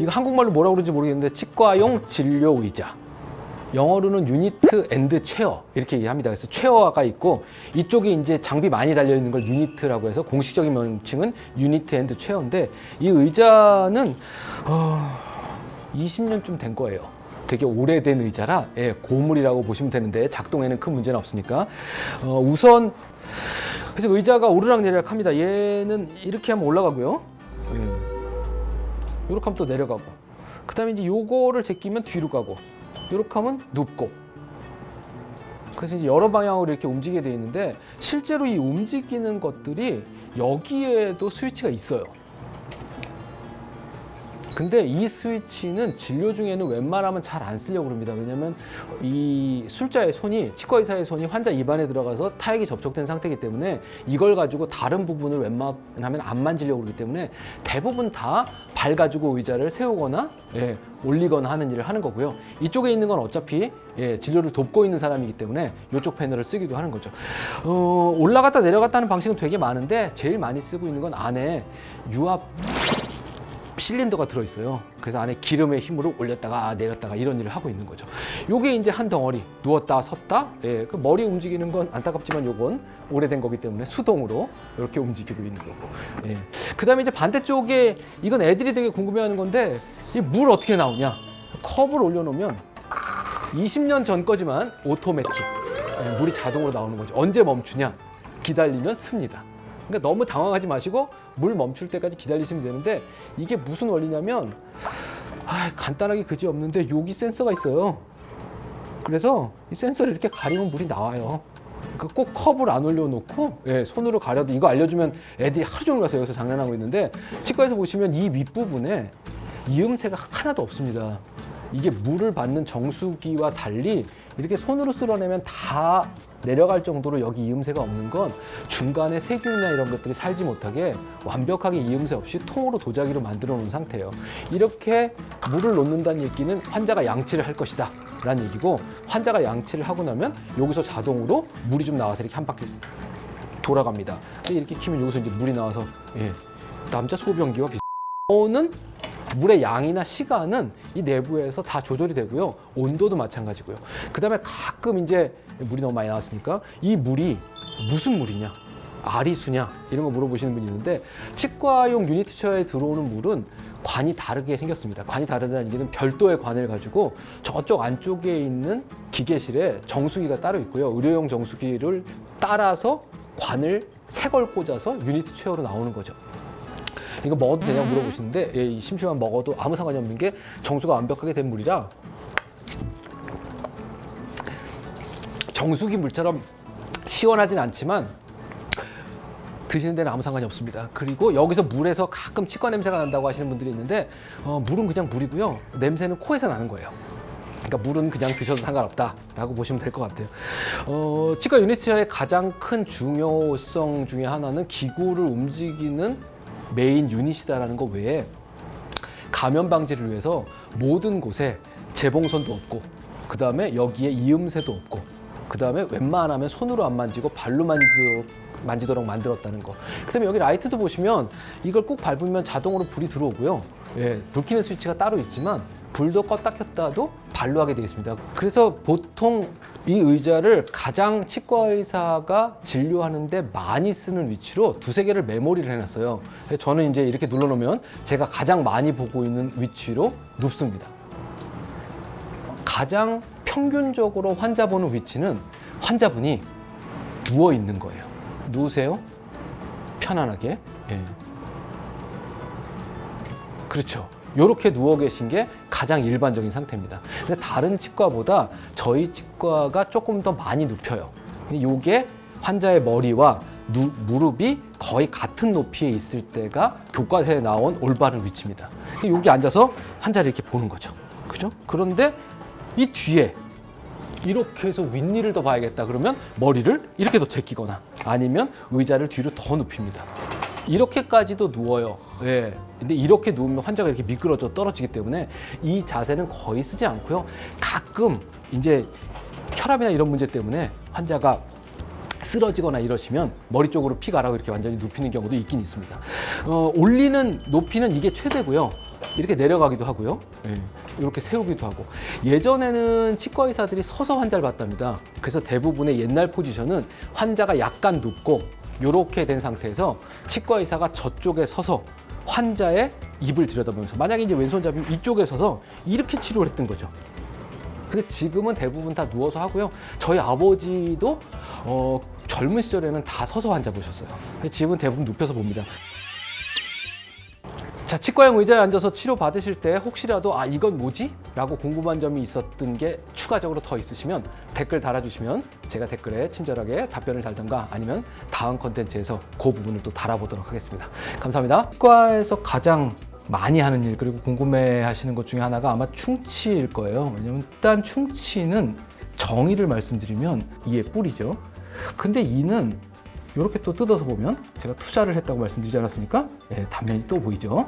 이거 한국말로 뭐라고 그러는지 모르겠는데 치과용 진료 의자. 영어로는 유니트 앤드 체어 이렇게 얘기합니다. 그래서 체어가 있고 이쪽에 이제 장비 많이 달려 있는 걸 유니트라고 해서 공식적인 명칭은 유니트 앤드 체어인데 이 의자는 20년쯤 된 거예요. 되게 오래된 의자라 고물이라고 보시면 되는데 작동에는 큰 문제는 없으니까 우선 그래서 의자가 오르락내리락 합니다. 얘는 이렇게 하면 올라가고요. 이렇게 하면 또 내려가고 그 다음에 이제 요거를 제끼면 뒤로 가고 이렇게 하면 눕고 그래서 이제 여러 방향으로 이렇게 움직이게 되어 있는데 실제로 이 움직이는 것들이 여기에도 스위치가 있어요. 근데 이 스위치는 진료 중에는 웬만하면 잘 안 쓰려고 합니다. 왜냐면 이 술자의 손이 치과 의사의 손이 환자 입안에 들어가서 타액이 접촉된 상태이기 때문에 이걸 가지고 다른 부분을 웬만하면 안 만지려고 그러기 때문에 대부분 다 발 가지고 의자를 세우거나 올리거나 하는 일을 하는 거고요. 이쪽에 있는 건 어차피 진료를 돕고 있는 사람이기 때문에 이쪽 패널을 쓰기도 하는 거죠. 올라갔다 내려갔다 하는 방식은 되게 많은데 제일 많이 쓰고 있는 건 안에 유압 실린더가 들어있어요. 그래서 안에 기름의 힘으로 올렸다가 내렸다가 이런 일을 하고 있는 거죠. 요게 이제 한 덩어리 누웠다 섰다 그 머리 움직이는 건 안타깝지만 요건 오래된 거기 때문에 수동으로 이렇게 움직이고 있는 거고 그 다음에 이제 반대쪽에 이건 애들이 되게 궁금해하는 건데 이 물 어떻게 나오냐 컵을 올려놓으면 20년 전 거지만 오토매틱 물이 자동으로 나오는 거죠. 언제 멈추냐 기다리면 습니다. 그러니까 너무 당황하지 마시고 물 멈출 때까지 기다리시면 되는데 이게 무슨 원리냐면 간단하게 그지 없는데 여기 센서가 있어요. 그래서 이 센서를 이렇게 가리면 물이 나와요. 그러니까 꼭 컵을 안 올려놓고 손으로 가려도 이거 알려주면 애들이 하루 종일 가서 여기서 장난하고 있는데 치과에서 보시면 이 윗부분에 이음새가 하나도 없습니다. 이게 물을 받는 정수기와 달리 이렇게 손으로 쓸어내면 다 내려갈 정도로 여기 이음새가 없는 건 중간에 세균이나 이런 것들이 살지 못하게 완벽하게 이음새 없이 통으로 도자기로 만들어 놓은 상태예요. 이렇게 물을 놓는다는 얘기는 환자가 양치를 할 것이다 라는 얘기고 환자가 양치를 하고 나면 여기서 자동으로 물이 좀 나와서 이렇게 한 바퀴 돌아갑니다. 이렇게 키면 여기서 이제 물이 나와서 남자 소변기와 비슷한 물의 양이나 시간은 이 내부에서 다 조절이 되고요. 온도도 마찬가지고요. 그 다음에 가끔 이제 물이 너무 많이 나왔으니까 이 물이 무슨 물이냐? 아리수냐? 이런 거 물어보시는 분이 있는데 치과용 유니트 체어에 들어오는 물은 관이 다르게 생겼습니다. 관이 다르다는 얘기는 별도의 관을 가지고 저쪽 안쪽에 있는 기계실에 정수기가 따로 있고요. 의료용 정수기를 따라서 관을 새 걸 꽂아서 유니트 체어로 나오는 거죠. 이거 먹어도 되냐고 물어보시는데 심심한 먹어도 아무 상관이 없는 게 정수가 완벽하게 된 물이라 정수기 물처럼 시원하진 않지만 드시는 데는 아무 상관이 없습니다. 그리고 여기서 물에서 가끔 치과 냄새가 난다고 하시는 분들이 있는데 물은 그냥 물이고요. 냄새는 코에서 나는 거예요. 그러니까 물은 그냥 드셔도 상관없다라고 보시면 될 것 같아요. 치과 유니트의 가장 큰 중요성 중에 하나는 기구를 움직이는 메인 유닛이다라는 거 외에 감염 방지를 위해서 모든 곳에 재봉선도 없고 그 다음에 여기에 이음새도 없고 그 다음에 웬만하면 손으로 안 만지고 발로 만지도록 만들었다는 거. 그 다음에 여기 라이트도 보시면 이걸 꼭 밟으면 자동으로 불이 들어오고요. 불 켜는 스위치가 따로 있지만 불도 껐다 켰다도 발로 하게 되어 있습니다. 그래서 보통 이 의자를 가장 치과 의사가 진료하는데 많이 쓰는 위치로 두세 개를 메모리를 해놨어요. 저는 이제 이렇게 눌러놓으면 제가 가장 많이 보고 있는 위치로 눕습니다. 가장 평균적으로 환자 보는 위치는 환자분이 누워 있는 거예요. 누우세요. 편안하게. 그렇죠. 이렇게 누워 계신 게 가장 일반적인 상태입니다. 근데 다른 치과보다 저희 치과가 조금 더 많이 눕혀요. 이게 환자의 머리와 무릎이 거의 같은 높이에 있을 때가 교과서에 나온 올바른 위치입니다. 여기 앉아서 환자를 이렇게 보는 거죠. 그죠? 그런데 이 뒤에 이렇게 해서 윗니를 더 봐야겠다 그러면 머리를 이렇게 더 제끼거나 아니면 의자를 뒤로 더 눕힙니다. 이렇게까지도 누워요. 근데 이렇게 누우면 환자가 이렇게 미끄러져 떨어지기 때문에 이 자세는 거의 쓰지 않고요. 가끔 이제 혈압이나 이런 문제 때문에 환자가 쓰러지거나 이러시면 머리 쪽으로 피 가라고 이렇게 완전히 눕히는 경우도 있긴 있습니다. 올리는 높이는 이게 최대고요. 이렇게 내려가기도 하고요. 예, 이렇게 세우기도 하고. 예전에는 치과 의사들이 서서 환자를 봤답니다. 그래서 대부분의 옛날 포지션은 환자가 약간 눕고 이렇게 된 상태에서 치과 의사가 저쪽에 서서 환자의 입을 들여다보면서, 만약에 이제 왼손잡이면 이쪽에 서서 이렇게 치료를 했던 거죠. 근데 지금은 대부분 다 누워서 하고요. 저희 아버지도 젊은 시절에는 다 서서 환자 보셨어요. 근데 지금은 대부분 눕혀서 봅니다. 자, 치과형 의자에 앉아서 치료 받으실 때 혹시라도 이건 뭐지? 라고 궁금한 점이 있었던 게 추가적으로 더 있으시면 댓글 달아주시면 제가 댓글에 친절하게 답변을 달던가 아니면 다음 컨텐츠에서 그 부분을 또 달아보도록 하겠습니다. 감사합니다. 치과에서 가장 많이 하는 일, 그리고 궁금해 하시는 것 중에 하나가 아마 충치일 거예요. 왜냐면 일단 충치는 정의를 말씀드리면 이의 뿌리죠. 근데 이는 이렇게 또 뜯어서 보면 제가 투자를 했다고 말씀드리지 않았습니까? 예, 단면이 또 보이죠.